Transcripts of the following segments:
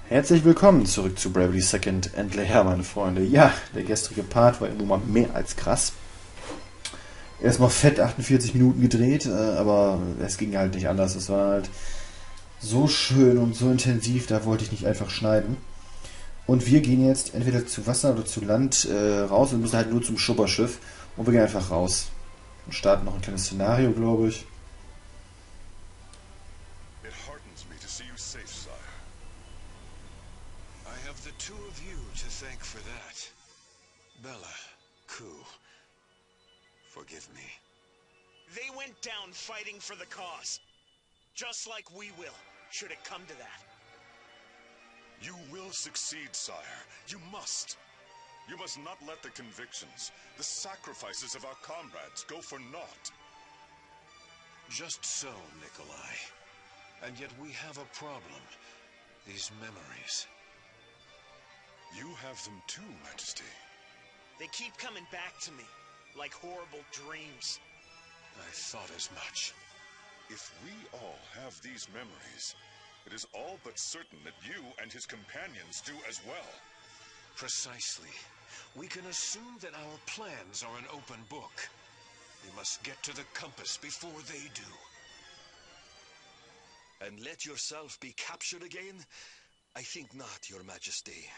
Herzlich willkommen zurück zu Bravely Second Endlich, ja, meine Freunde. Ja, der gestrige Part war irgendwo mal mehr als krass. Erstmal fett 48 Minuten gedreht, aber es ging halt nicht anders. Es war halt so schön und so intensiv, da wollte ich nicht einfach schneiden. Und wir gehen jetzt entweder zu Wasser oder zu Land raus. Wir müssen halt nur zum Schubberschiff und wir gehen einfach raus. Und starten noch ein kleines Szenario, glaube ich. It heartens me to see you safe, sire. I have the two of you to thank for that. Bella, Ku, forgive me. They went down fighting for the cause. Just like we will, should it come to that. You will succeed, sire. You must. You must not let the convictions, the sacrifices of our comrades go for naught. Just so, Nikolai. And yet we have a problem. These memories. You have them too, Majesty. They keep coming back to me, like horrible dreams. I thought as much. If we all have these memories, it is all but certain that you and his companions do as well. Precisely. We can assume that our plans are an open book. We must get to the compass before they do. And let yourself be captured again? I think not, Your Majesty.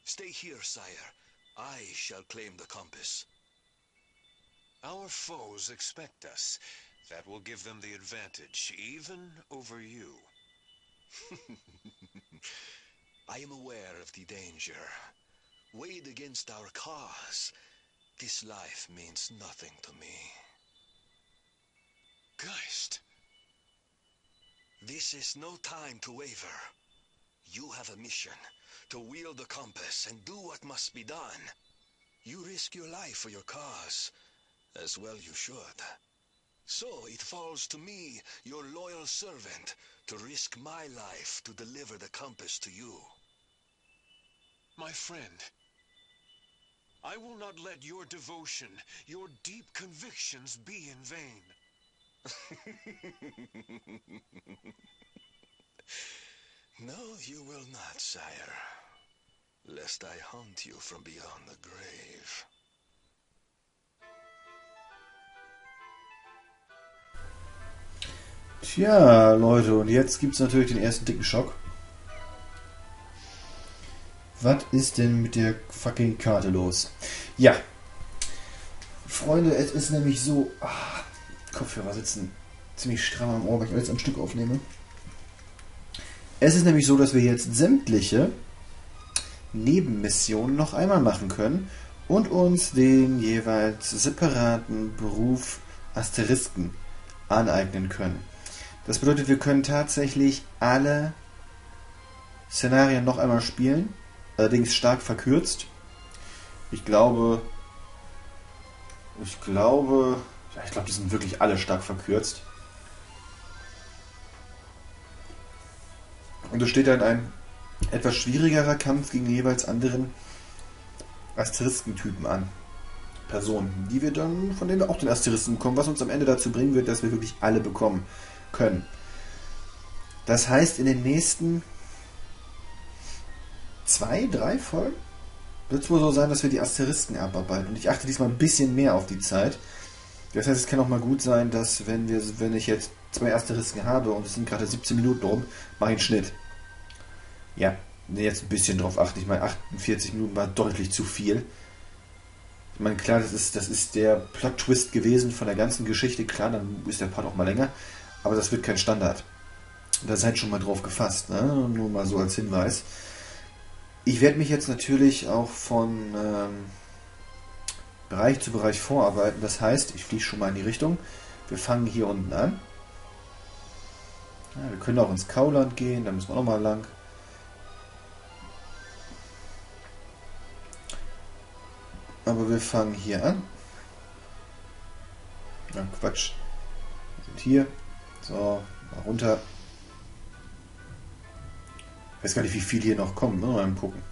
Stay here, sire. I shall claim the compass. Our foes expect us. That will give them the advantage, even over you. I am aware of the danger. Weighed against our cause, this life means nothing to me. Geist! This is no time to waver. You have a mission, to wield the compass and do what must be done. You risk your life for your cause, as well you should. So it falls to me, your loyal servant, to risk my life to deliver the compass to you. My friend, I will not let your devotion, your deep convictions be in vain. No, you will not, sire. Lest I haunt you from beyond the grave. Tja, Leute, und jetzt gibt es natürlich den ersten dicken Schock. Was ist denn mit der fucking Karte los? Ja, Freunde, es ist nämlich so... Kopfhörer sitzen ziemlich stramm am Ohr, weil ich alles am Stück aufnehme. Es ist nämlich so, dass wir jetzt sämtliche Nebenmissionen noch einmal machen können und uns den jeweils separaten Beruf Asterisken aneignen können. Das bedeutet, wir können tatsächlich alle Szenarien noch einmal spielen, allerdings stark verkürzt. Ich glaube, die sind wirklich alle stark verkürzt. Und es steht dann ein etwas schwierigerer Kampf gegen jeweils anderen Asteriskentypen an. Personen, von denen wir auch den Asterisken bekommen, was uns am Ende dazu bringen wird, dass wir wirklich alle bekommen können. Das heißt, in den nächsten 2, 3 Folgen wird es wohl so sein, dass wir die Asterisken abarbeiten. Und ich achte diesmal ein bisschen mehr auf die Zeit. Das heißt, es kann auch mal gut sein, dass wenn ich jetzt 2 Asterisken habe und es sind gerade 17 Minuten rum, mache ich einen Schnitt. Ja, jetzt ein bisschen drauf achten. Ich meine, 48 Minuten war deutlich zu viel. Ich meine, klar, das ist der Plot-Twist gewesen von der ganzen Geschichte. Klar, dann ist der Part auch mal länger. Aber das wird kein Standard. Da seid schon mal drauf gefasst. Ne? Nur mal so als Hinweis. Ich werde mich jetzt natürlich auch von Bereich zu Bereich vorarbeiten. Das heißt, ich fliege schon mal in die Richtung. Wir fangen hier unten an. Ja, wir können auch ins Kauland gehen. Da müssen wir auch mal lang. Aber wir fangen hier an. Na, Quatsch. Wir sind hier. So, mal runter. Ich weiß gar nicht, wie viel hier noch kommen. Mal gucken.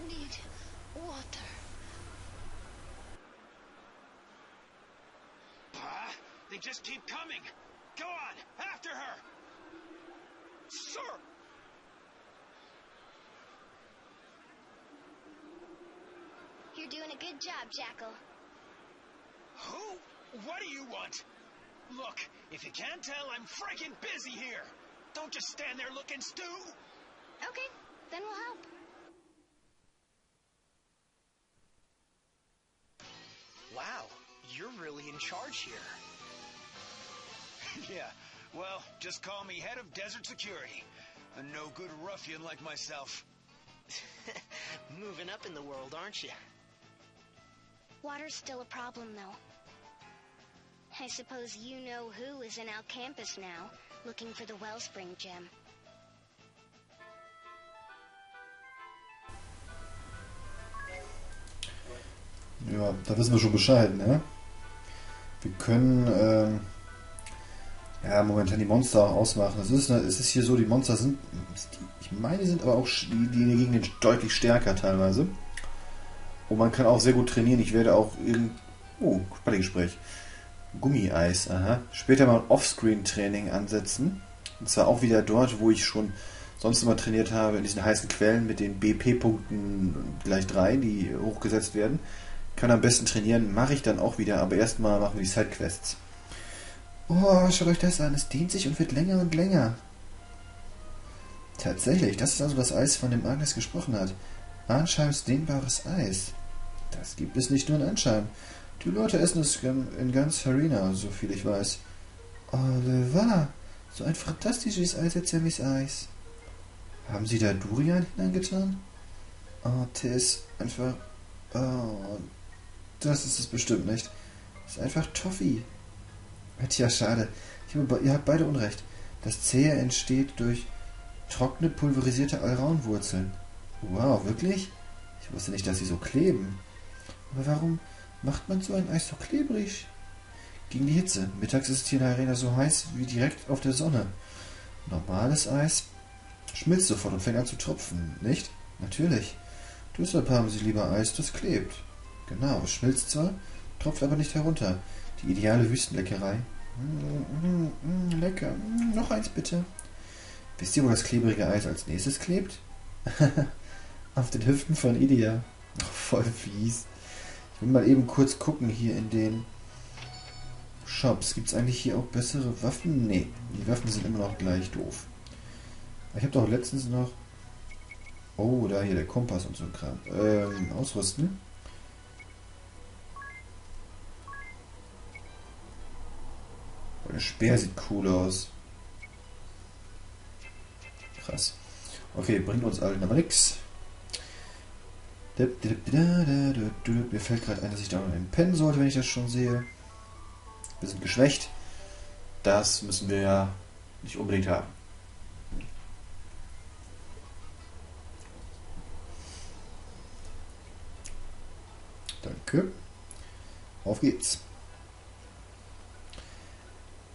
Need water. They just keep coming. Go on, after her. You're doing a good job, Jackal. Who? What do you want? Look, if you can't tell, I'm freaking busy here. Don't just stand there looking, Stu. Okay, then we'll help. Wow, you're really in charge here. Yeah, well, just call me head of desert security. A no-good ruffian like myself. Moving up in the world, aren't you? Water's still a problem, though. I suppose you know who is in our campus now, looking for the Wellspring Gem. Ja, da wissen wir schon Bescheid, ne? Wir können, ja, momentan die Monster auch ausmachen. Es ist hier so, die Monster sind, ich meine, die sind aber auch die in der Gegend deutlich stärker teilweise. Und man kann auch sehr gut trainieren. Ich werde auch Spannungsgespräch. Gummieis, aha. Später mal ein Offscreen-Training ansetzen. Und zwar auch wieder dort, wo ich schon sonst immer trainiert habe, in diesen heißen Quellen mit den BP-Punkten gleich 3, die hochgesetzt werden. Kann am besten trainieren, mache ich dann auch wieder, aber erstmal machen wir die Sidequests. Oh, schaut euch das an, es dehnt sich und wird länger und länger. Tatsächlich, das ist also das Eis, von dem Agnes gesprochen hat. Arnsheims dehnbares Eis. Das gibt es nicht nur in Arnsheim. Die Leute essen es in ganz Harina, so viel ich weiß. Oliver, so ein fantastisches eiserzemis Eis. Haben Sie da Durian hineingetan? Oh, Tess, einfach... Oh, das ist es bestimmt nicht. Das ist einfach Toffee. Tja, schade. Ihr habt beide Unrecht. Das Zähe entsteht durch trockene, pulverisierte Alraunwurzeln. Wow, wirklich? Ich wusste nicht, dass sie so kleben. Aber warum macht man so ein Eis so klebrig? Gegen die Hitze. Mittags ist es hier in der Arena so heiß wie direkt auf der Sonne. Normales Eis schmilzt sofort und fängt an zu tropfen, nicht? Natürlich. Deshalb haben sie lieber Eis, das klebt. Genau, es schmilzt zwar, tropft aber nicht herunter. Die ideale Wüstenleckerei. Lecker. Noch eins bitte. Wisst ihr, wo das klebrige Eis als nächstes klebt? Auf den Hüften von Idia. Oh, voll fies. Ich will mal eben kurz gucken hier in den Shops. Gibt es eigentlich hier auch bessere Waffen? Nee, die Waffen sind immer noch gleich doof. Ich habe doch letztens noch... Oh, da hier der Kompass und so ein Kram. Ausrüsten. Oh, der Speer sieht cool aus. Krass. Okay, bringt uns allen aber nix. Mir fällt gerade ein, dass ich da noch einen pennen sollte, wenn ich das schon sehe. Wir sind geschwächt. Das müssen wir ja nicht unbedingt haben. Danke. Auf geht's.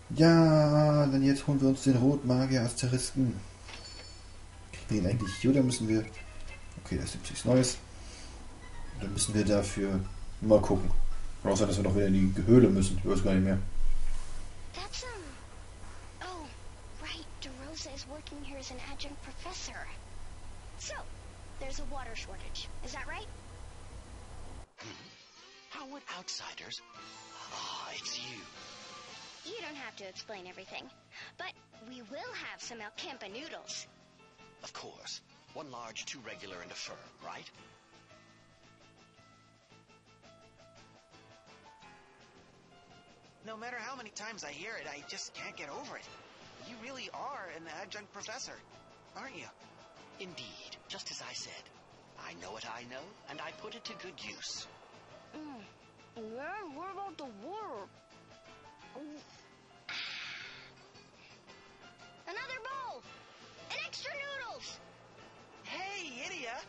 Ja, dann jetzt holen wir uns den Rotmagier-Asterisken. Kriegen wir ihn eigentlich hier oder müssen wir... Okay, das ist nichts Neues. Dann müssen wir dafür mal gucken. Außer, dass wir noch wieder in die Höhle müssen. Ich weiß gar nicht mehr. That's, oh, right. DeRosa is working here as an adjunct professor. So, there's a water shortage. Is that right? How would outsiders... Ah, it's you. You don't have to explain everything. But we will have some Alcampa noodles. Of course. One large, two regular, and a firm, right? No matter how many times I hear it, I just can't get over it. You really are an adjunct professor, aren't you? Indeed, just as I said. I know what I know, and I put it to good use. Yeah, what about the water? Another bowl! And extra noodles! Hey, Idia!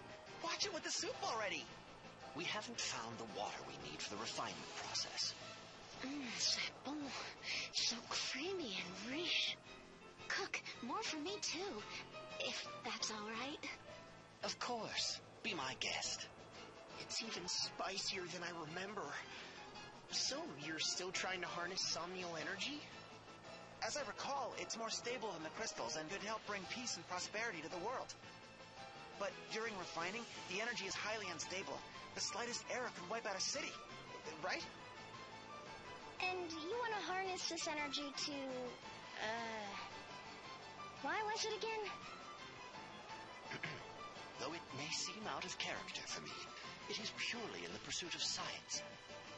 Watch it with the soup already! We haven't found the water we need for the refinement process. That bowl. So creamy and rich. Cook, more for me too. If that's alright. Of course. Be my guest. It's even spicier than I remember. So, you're still trying to harness somnial energy? As I recall, it's more stable than the crystals and could help bring peace and prosperity to the world. But during refining, the energy is highly unstable, The slightest error could wipe out a city, right? And you want to harness this energy to, why was it again? Though it may seem out of character for me, it is purely in the pursuit of science,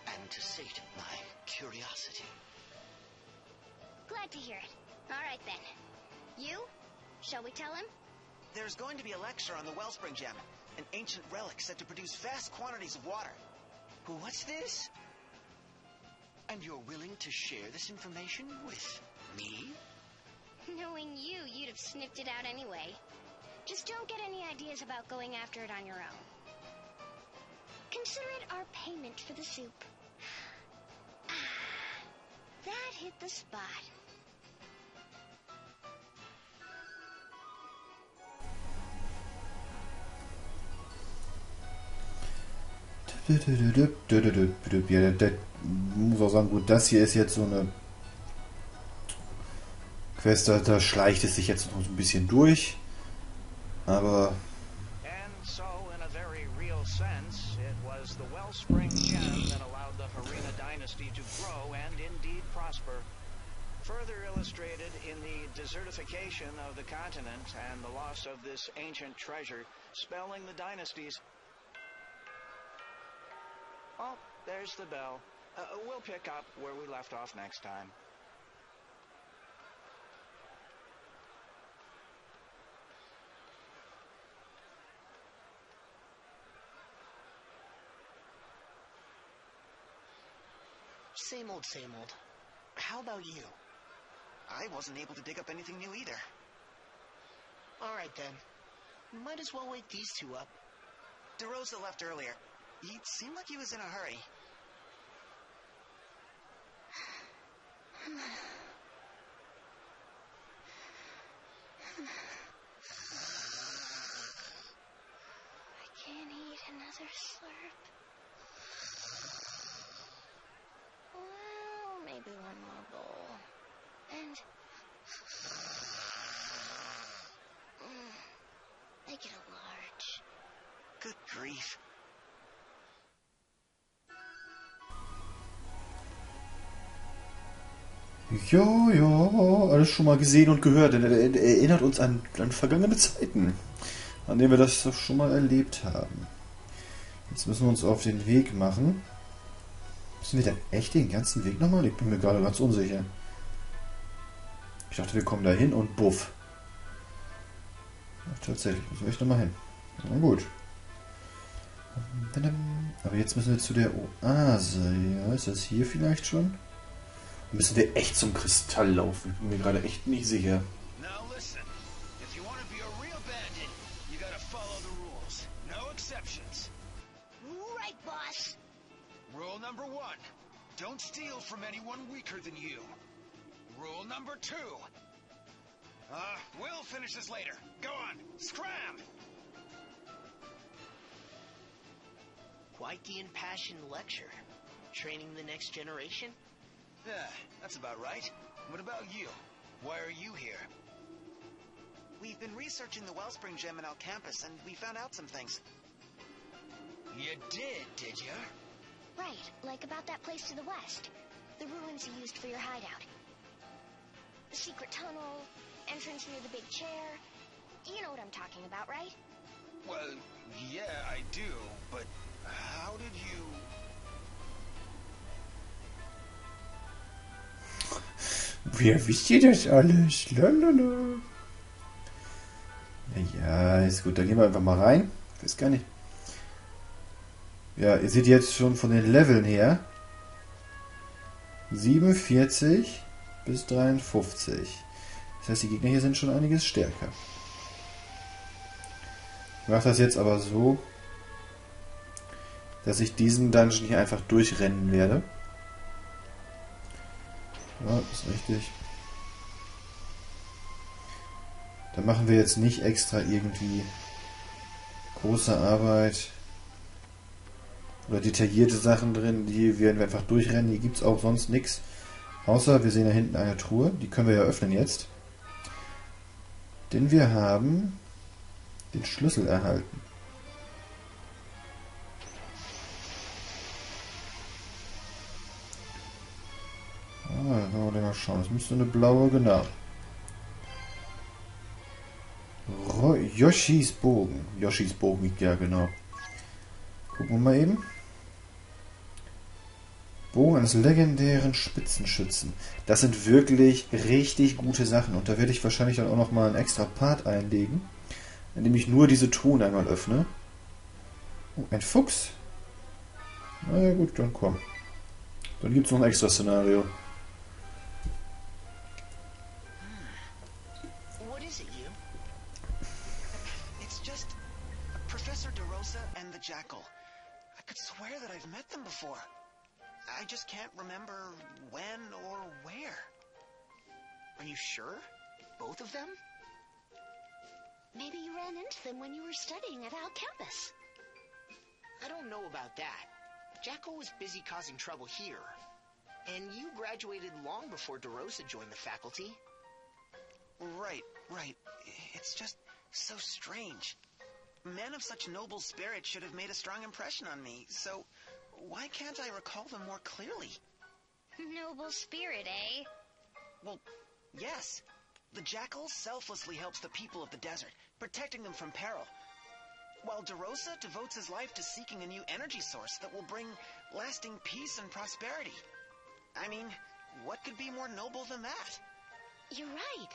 and to sate my curiosity. Glad to hear it. All right, then. You? Shall we tell him? There's going to be a lecture on the Wellspring Gem, an ancient relic said to produce vast quantities of water. What's this? And you're willing to share this information with me? Knowing you, you'd have sniffed it out anyway. Just don't get any ideas about going after it on your own. Consider it our payment for the soup. Ah, that hit the spot. Ja, der muss auch sagen, gut, das hier ist jetzt so eine Quest, da schleicht es sich jetzt noch so ein bisschen durch. Aber And so, in a very real sense, it was the Wellspring Gem that allowed the Harina dynasty to grow and indeed prosper. Further illustrated in the desertification of the continent and the loss of this ancient treasure, spelling the dynasties. Oh, there's the bell. We'll pick up where we left off next time. Same old, same old. How about you? I wasn't able to dig up anything new either. Alright then. Might as well wake these two up. DeRosa left earlier. He seemed like he was in a hurry. I can't eat another slurp. Well, maybe one more bowl. And... make it a large. Good grief. ja, ja, alles schon mal gesehen und gehört. Er erinnert uns an vergangene Zeiten, an denen wir das schon mal erlebt haben. Jetzt müssen wir uns auf den Weg machen. Müssen wir denn echt den ganzen Weg nochmal? Ich bin mir gerade ganz unsicher. Ich dachte, wir kommen da hin und buff. Ach, tatsächlich, müssen wir echt nochmal hin. Na gut. Aber jetzt müssen wir zu der Oase. Ja, ist das hier vielleicht schon? Müssen wir echt zum Kristall laufen? Ich bin mir gerade echt nicht sicher. Now listen, if you want to be a real bandit, you gotta follow the rules. No exceptions. Right, boss. Rule number 1, don't steal from anyone weaker than you. Rule number 2, we'll finish this later. Go on, scram! Quite the impassioned lecture. Training the next generation? Yeah, that's about right. What about you? Why are you here? We've been researching the Wellspring Gem in our campus, and we found out some things. You did you? Right, like about that place to the west. The ruins you used for your hideout. The secret tunnel, entrance near the big chair. You know what I'm talking about, right? Well, yeah, I do, but how did you... Woher wisst ihr das alles? Lalala. Ja, ist gut. Dann gehen wir einfach mal rein. Ich weiß gar nicht. Ja, ihr seht jetzt schon von den Leveln her 47 bis 53. Das heißt, die Gegner hier sind schon einiges stärker. Ich mache das jetzt aber so, dass ich diesen Dungeon hier einfach durchrennen werde. Ja, ist richtig. Da machen wir jetzt nicht extra irgendwie große Arbeit oder detaillierte Sachen drin. Die werden wir einfach durchrennen. Hier gibt es auch sonst nichts. Außer wir sehen da hinten eine Truhe. Die können wir ja öffnen jetzt. Denn wir haben den Schlüssel erhalten. wollen wir mal schauen. Das müsste eine blaue, genau. Yoshis Bogen. Yoshis Bogen, ja genau. Gucken wir mal eben. Bogen eines legendären Spitzenschützen. Das sind wirklich richtig gute Sachen. Und da werde ich wahrscheinlich dann auch nochmal einen extra Part einlegen, indem ich nur diese Truhen einmal öffne. Oh, ein Fuchs. Na ja gut, dann komm. Dann gibt es noch ein extra Szenario. What is it, you? It's just Professor DeRosa and the Jackal. I could swear that I've met them before. I just can't remember when or where. Are you sure? Both of them? Maybe you ran into them when you were studying at our campus. I don't know about that. Jackal was busy causing trouble here. And you graduated long before DeRosa joined the faculty. Right. It's just so strange. Men of such noble spirit should have made a strong impression on me, so why can't I recall them more clearly? Noble spirit, eh? Well, yes. The Jackal selflessly helps the people of the desert, protecting them from peril, while DeRosa devotes his life to seeking a new energy source that will bring lasting peace and prosperity. I mean, what could be more noble than that? You're right,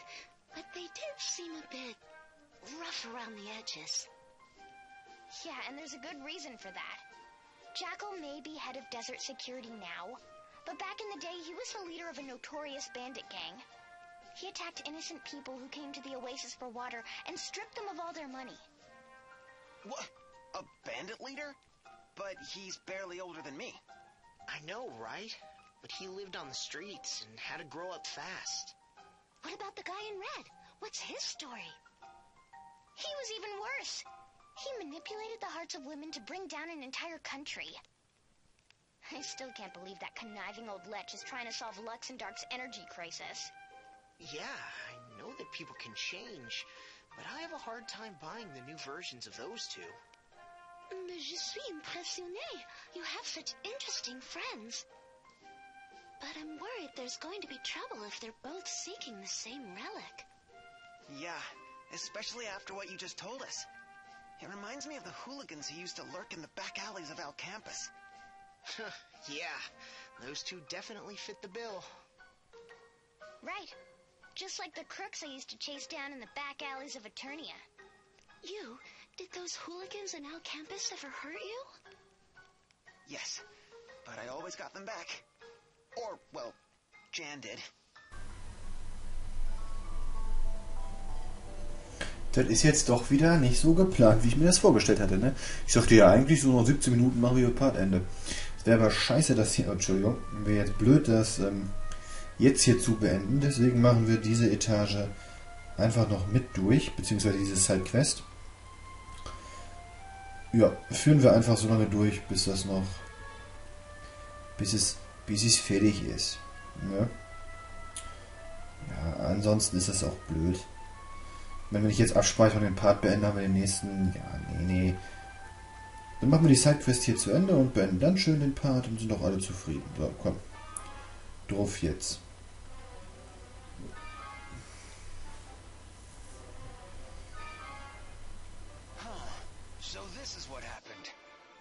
but they did seem a bit rough around the edges. Yeah, and there's a good reason for that. Jackal may be head of desert security now, but back in the day he was the leader of a notorious bandit gang. He attacked innocent people who came to the oasis for water and stripped them of all their money. What? A bandit leader? But he's barely older than me. I know, right? But he lived on the streets and had to grow up fast. What about the guy in red? What's his story? He was even worse. He manipulated the hearts of women to bring down an entire country. I still can't believe that conniving old lech is trying to solve Lux and Dark's energy crisis. Yeah, I know that people can change, but I have a hard time buying the new versions of those two. Mais je suis impressionnée. You have such interesting friends. But I'm worried there's going to be trouble if they're both seeking the same relic. Yeah, especially after what you just told us. It reminds me of the hooligans who used to lurk in the back alleys of our campus. Yeah, those two definitely fit the bill. Right. Just like the crooks I used to chase down in the back alleys of Eternia. Did those hooligans on our campus ever hurt you? Yes, but I always got them back. Or, well, Jan did. Das ist jetzt doch wieder nicht so geplant, wie ich mir das vorgestellt hatte, ne? Ich dachte ja eigentlich, so noch 17 Minuten machen wir Partende. Es wäre aber scheiße, das hier, Entschuldigung, wäre jetzt blöd, das jetzt hier zu beenden. Deswegen machen wir diese Etage einfach noch mit durch, beziehungsweise diese Sidequest. Ja, führen wir einfach so lange durch, bis es fertig ist. Ne? Ja, ansonsten ist das auch blöd. Wenn ich jetzt abspeichere und den Part beende, haben wir den nächsten... Ja, nee. Dann machen wir die Sidequest hier zu Ende und beenden dann schön den Part und sind auch alle zufrieden. So, komm. Drauf jetzt. So this is what happened.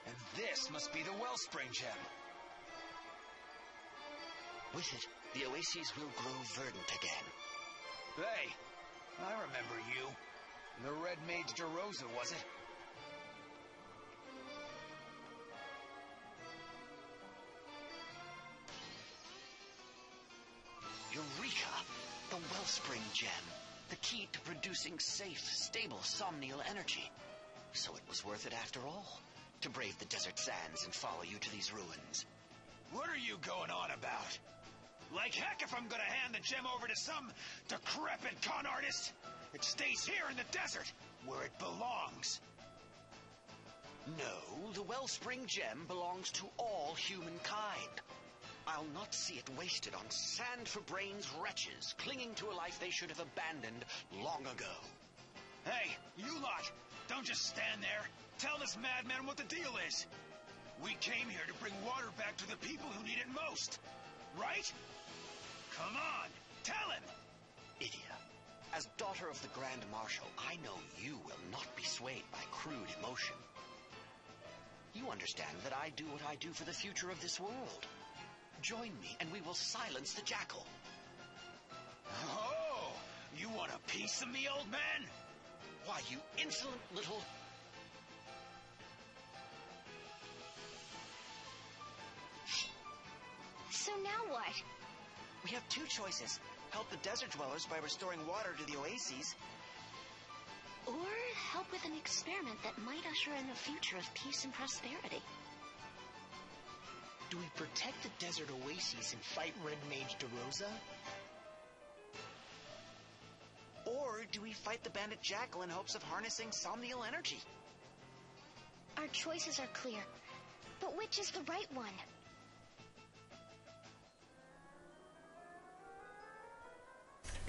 And this must be the Wellspring Gem. With it, the oases will grow verdant again. Hey, I remember you. The Red Mage DeRosa, was it? Eureka! The Wellspring Gem. The key to producing safe, stable, somnial energy. So it was worth it after all, to brave the desert sands and follow you to these ruins. What are you going on about? Like heck if I'm gonna hand the gem over to some decrepit con artist. It stays here in the desert, where it belongs. No, the Wellspring Gem belongs to all humankind. I'll not see it wasted on sand-for-brains wretches clinging to a life they should have abandoned long ago. Hey, you lot, don't just stand there. Tell this madman what the deal is. We came here to bring water back to the people who need it most, right? Come on, tell him! Idia, as daughter of the Grand Marshal, I know you will not be swayed by crude emotion. You understand that I do what I do for the future of this world. Join me, and we will silence the Jackal. Oh, you want a piece of me, old man? Why, you insolent little... So now what? We have two choices. Help the desert dwellers by restoring water to the oases. Or help with an experiment that might usher in a future of peace and prosperity. Do we protect the desert oases and fight Red Mage DeRosa? Or do we fight the bandit Jackal in hopes of harnessing somnial energy? Our choices are clear, but which is the right one?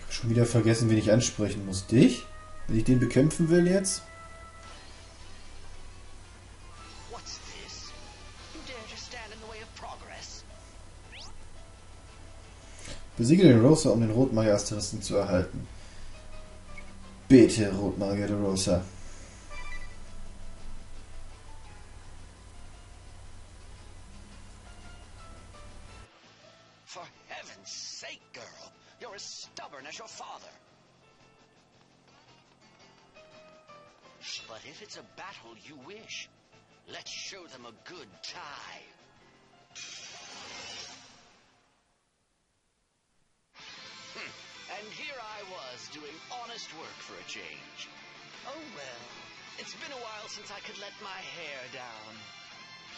Schon wieder vergessen, wen ich ansprechen muss. Dich? Wenn ich den bekämpfen will jetzt? What's this? You dare to stand in the way of progress? Besiege den Rosa, um den Rotmagier-Asteristen zu erhalten. Bitte, Rotmagier DeRosa. For heaven's sake, girl, you're as stubborn as your father. But if it's a battle you wish, let's show them a good tie. And here I was doing honest work for a change. Oh well, it's been a while since I could let my hair down.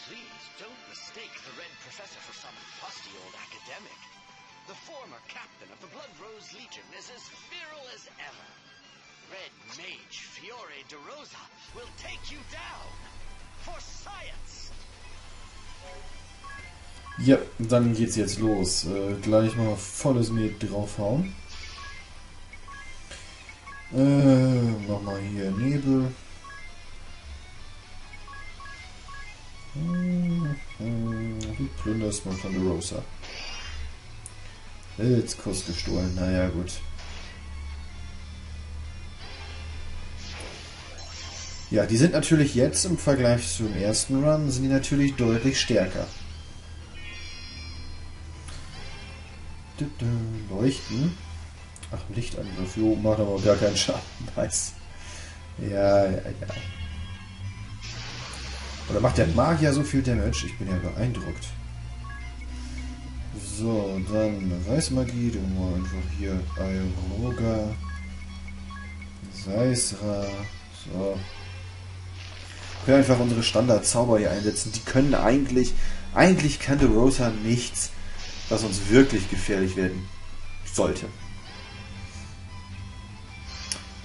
Please don't mistake the Red Professor for some fusty old academic. The former captain of the Blood Rose Legion is as virile as ever. Red Mage Fiore DeRosa will take you down for science. Ja, dann geht's jetzt los. Gleich mal volles Met draufhauen. Nochmal hier Nebel. Du plünderst mal von DeRosa. Pilzkuss gestohlen, naja gut. Ja, die sind natürlich jetzt im Vergleich zum ersten Run, sind die natürlich deutlich stärker. Leuchten. Ach, Lichtangriff. Jo, macht aber gar keinen Schaden. Nice. Ja. Oder macht der Magier so viel Damage? Ich bin ja beeindruckt. So, dann Weißmagie. Dann mal einfach hier Aeroga. Seisra. So. Wir können einfach unsere Standard-Zauber hier einsetzen. Die können eigentlich kann DeRosa nichts, was uns wirklich gefährlich werden sollte.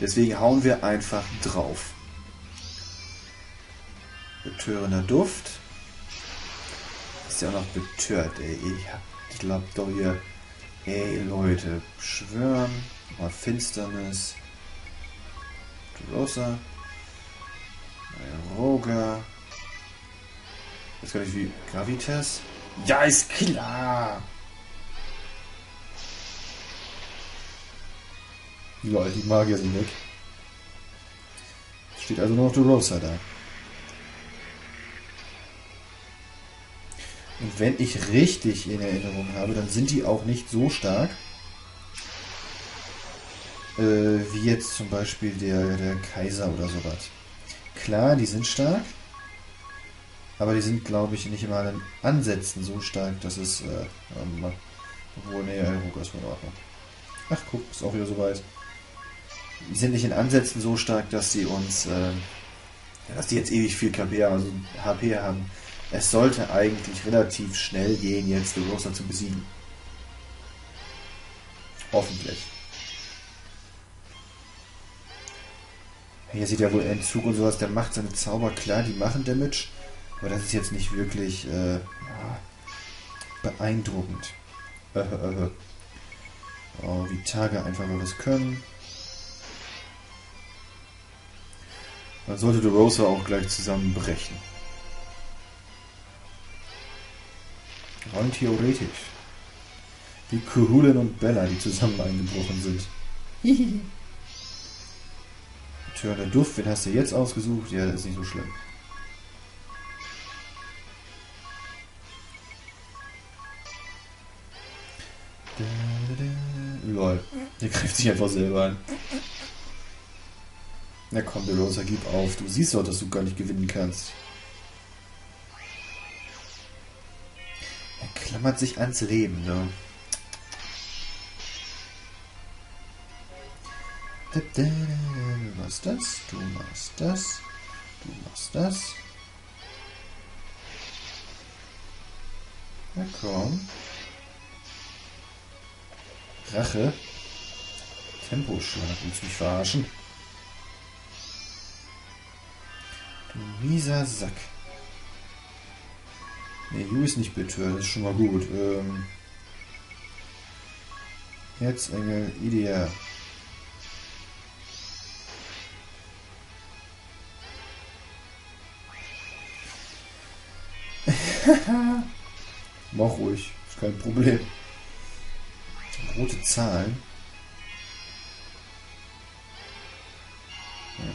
Deswegen hauen wir einfach drauf. Betörender Duft. Ist ja auch noch betört, ey. Ich glaub doch hier. Ey, Leute. Schwören. Mal Finsternis. DeRosa. Roger. Jetzt gar nicht wie Gravitas. Ja, ist klar. Lol, die Magier sind weg. Steht also nur noch DeRosa da. Und wenn ich richtig in Erinnerung habe, dann sind die auch nicht so stark. Wie jetzt zum Beispiel der Kaiser oder sowas. Klar, die sind stark. Aber die sind, glaube ich, nicht immer in Ansätzen so stark, dass es... obwohl, nee, Aeroga ist in Ordnung. Ach, guck, ist auch wieder soweit. Die sind nicht in Ansätzen so stark, dass sie uns... dass die jetzt ewig viel KP, also HP haben. Es sollte eigentlich relativ schnell gehen, jetzt DeRosa zu besiegen. Hoffentlich. Hier sieht ja wohl Entzug und sowas, der macht seine Zauber, klar, die machen Damage, aber das ist jetzt nicht wirklich beeindruckend. Oh, wie Tage einfach mal was können. Dann sollte DeRosa auch gleich zusammenbrechen. Rein theoretisch. Wie Kuhulin und Bella, die zusammen eingebrochen sind. Hihihi. Tja, der Duft, wen hast du jetzt ausgesucht? Ja, das ist nicht so schlimm. Lol. Der greift sich einfach selber an. Na komm, Rosa, gib auf. Du siehst doch, dass du gar nicht gewinnen kannst. Er klammert sich ans Leben, ne? Du machst das, du machst das, du machst das. Na komm. Rache. Temposchlag, willst du mich verarschen? Du mieser Sack. Ne, Ju ist nicht bitter, das ist schon mal gut. Herzengel, Idea. Mach ruhig, ist kein Problem. Rote Zahlen. Ja.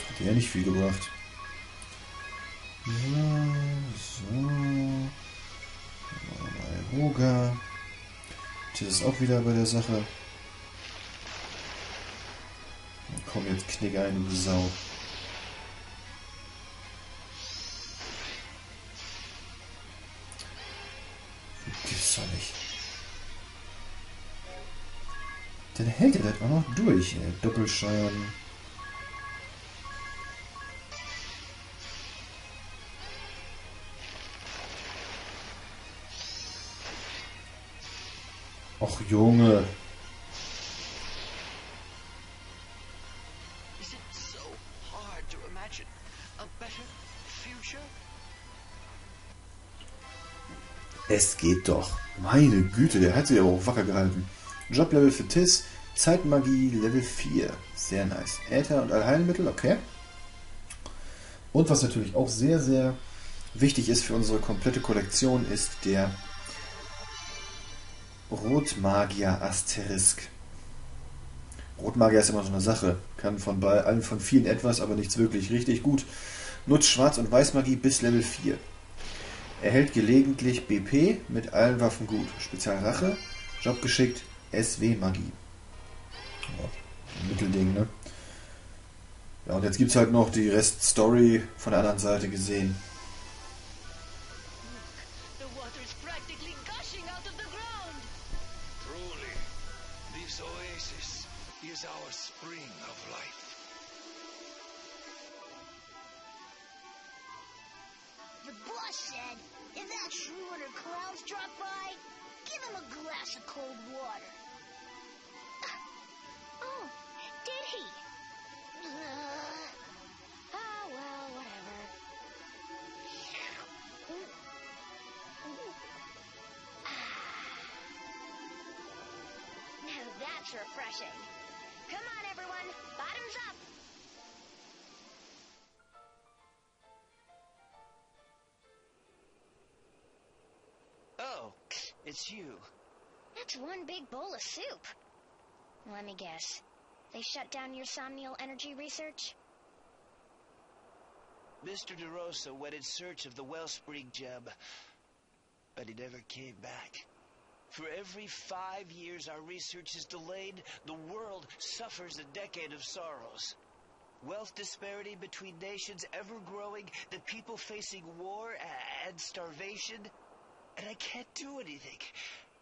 Hat ja nicht viel gebracht. So. Roga. Das ist auch wieder bei der Sache. Komm jetzt, knick ein, du Sau. Gibt's doch nicht. Dann hält er das auch noch durch, ey. Doppelschaden. Och, Junge. Is it so hard to imagine a better future? Es geht doch. Meine Güte, der hat sich aber auch wacker gehalten. Joblevel für Tis, Zeitmagie Level 4. Sehr nice. Äther und Allheilmittel, okay. Und was natürlich auch sehr, sehr wichtig ist für unsere komplette Kollektion, ist der Rotmagier-Asterisk. Rotmagier ist immer so eine Sache. Kann von allen von vielen etwas, aber nichts wirklich richtig gut. Nutzt Schwarz- und Weißmagie bis Level 4. Erhält gelegentlich BP mit allen Waffen gut. Spezialrache, Jobgeschickt, SW-Magie. Oh, Mittelding, ne? Ja, und jetzt gibt es halt noch die Rest-Story von der anderen Seite gesehen. The water's practically gushing out of the ground. Truly, this oasis is our spring of life. The boss said, if that true when her clowns drop by, give him a glass of cold water. Oh, did he? Well, whatever. Now that's refreshing. Come on, everyone. Bottoms up. Oh, it's you. That's one big bowl of soup. Let me guess. They shut down your somnial energy research? Mr. DeRosa went in search of the wellspring gem, but he never came back. For every 5 years our research is delayed, the world suffers a decade of sorrows. Wealth disparity between nations ever growing, the people facing war and starvation, and I can't do anything.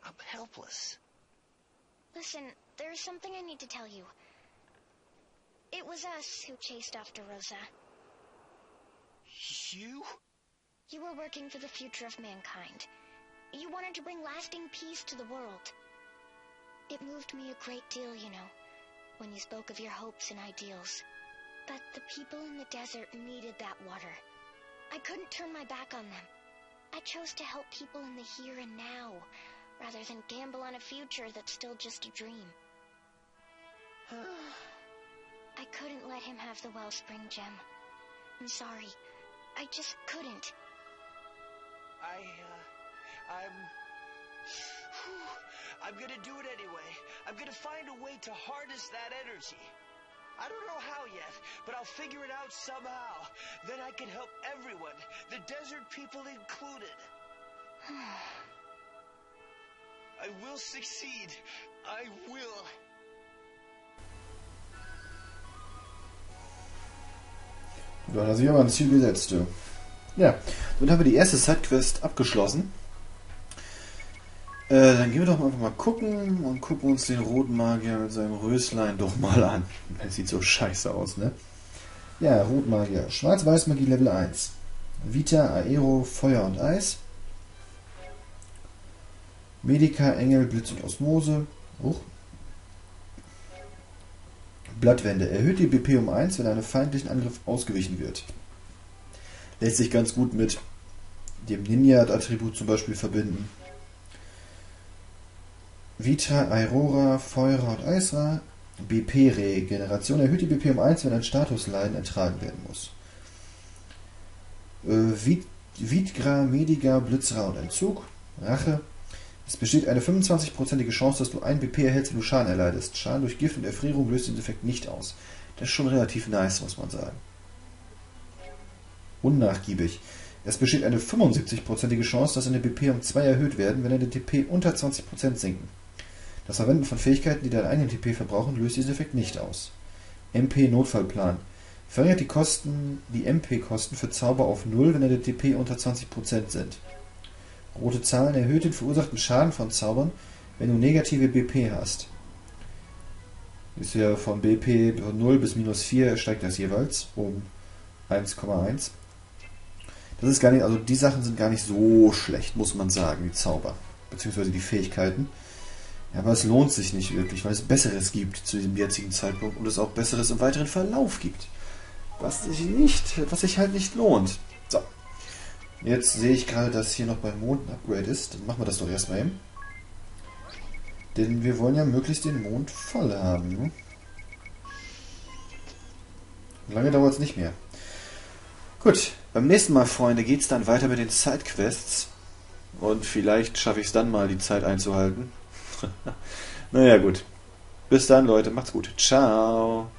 I'm helpless. Listen, there's something I need to tell you. It was us who chased after Rosa. You? You were working for the future of mankind. You wanted to bring lasting peace to the world. It moved me a great deal, you know, when you spoke of your hopes and ideals. But the people in the desert needed that water. I couldn't turn my back on them. I chose to help people in the here and now, rather than gamble on a future that's still just a dream. I couldn't let him have the wellspring gem. I'm sorry. I just couldn't. I'm... I'm gonna do it anyway. I'm gonna find a way to harness that energy. I don't know how yet, but I'll figure it out somehow. Then I can help everyone, the desert people included. I will succeed. I will. Du hast sich aber ein Ziel gesetzt, du. Ja, damit haben wir die erste Sidequest abgeschlossen. Dann gehen wir doch mal einfach mal gucken und gucken uns den roten Magier mit seinem Röslein doch mal an. Das sieht so scheiße aus, ne? Ja, Rotmagier. Schwarz-Weiß-Magie Level 1. Vita, Aero, Feuer und Eis. Medica, Engel, Blitz und Osmose. Blattwände. Erhöht die BP um 1, wenn einem feindlichen Angriff ausgewichen wird. Lässt sich ganz gut mit dem Ninja-Attribut zum Beispiel verbinden. Vita, Aurora, Feuer und Eisra. BP-Regeneration. Erhöht die BP um 1, wenn ein Statusleiden ertragen werden muss. Vidgra, Mediga, Blitzra und Entzug. Rache. Es besteht eine 25%ige Chance, dass du 1 BP erhältst, wenn du Schaden erleidest. Schaden durch Gift und Erfrierung löst den Effekt nicht aus. Das ist schon relativ nice, muss man sagen. Unnachgiebig. Es besteht eine 75%ige Chance, dass deine BP um 2 erhöht werden, wenn deine TP unter 20% sinken. Das Verwenden von Fähigkeiten, die deinen eigenen TP verbrauchen, löst diesen Effekt nicht aus. MP-Notfallplan. Verringert die MP-Kosten für Zauber auf 0, wenn deine TP unter 20% sind. Rote Zahlen erhöht den verursachten Schaden von Zaubern, wenn du negative BP hast. Ist ja von BP von 0 bis minus 4 steigt das jeweils um 1,1. Das ist gar nicht, also die Sachen sind gar nicht so schlecht, muss man sagen, die Zauber, beziehungsweise die Fähigkeiten. Ja, aber es lohnt sich nicht wirklich, weil es Besseres gibt zu diesem jetzigen Zeitpunkt und es auch Besseres im weiteren Verlauf gibt. Was sich halt nicht lohnt. So. Jetzt sehe ich gerade, dass hier noch beim Mond ein Upgrade ist. Dann machen wir das doch erstmal eben. Denn wir wollen ja möglichst den Mond voll haben. Ne? Lange dauert es nicht mehr. Gut, beim nächsten Mal, Freunde, geht es dann weiter mit den Sidequests. Und vielleicht schaffe ich es dann mal, die Zeit einzuhalten. Naja, gut. Bis dann, Leute. Macht's gut. Ciao.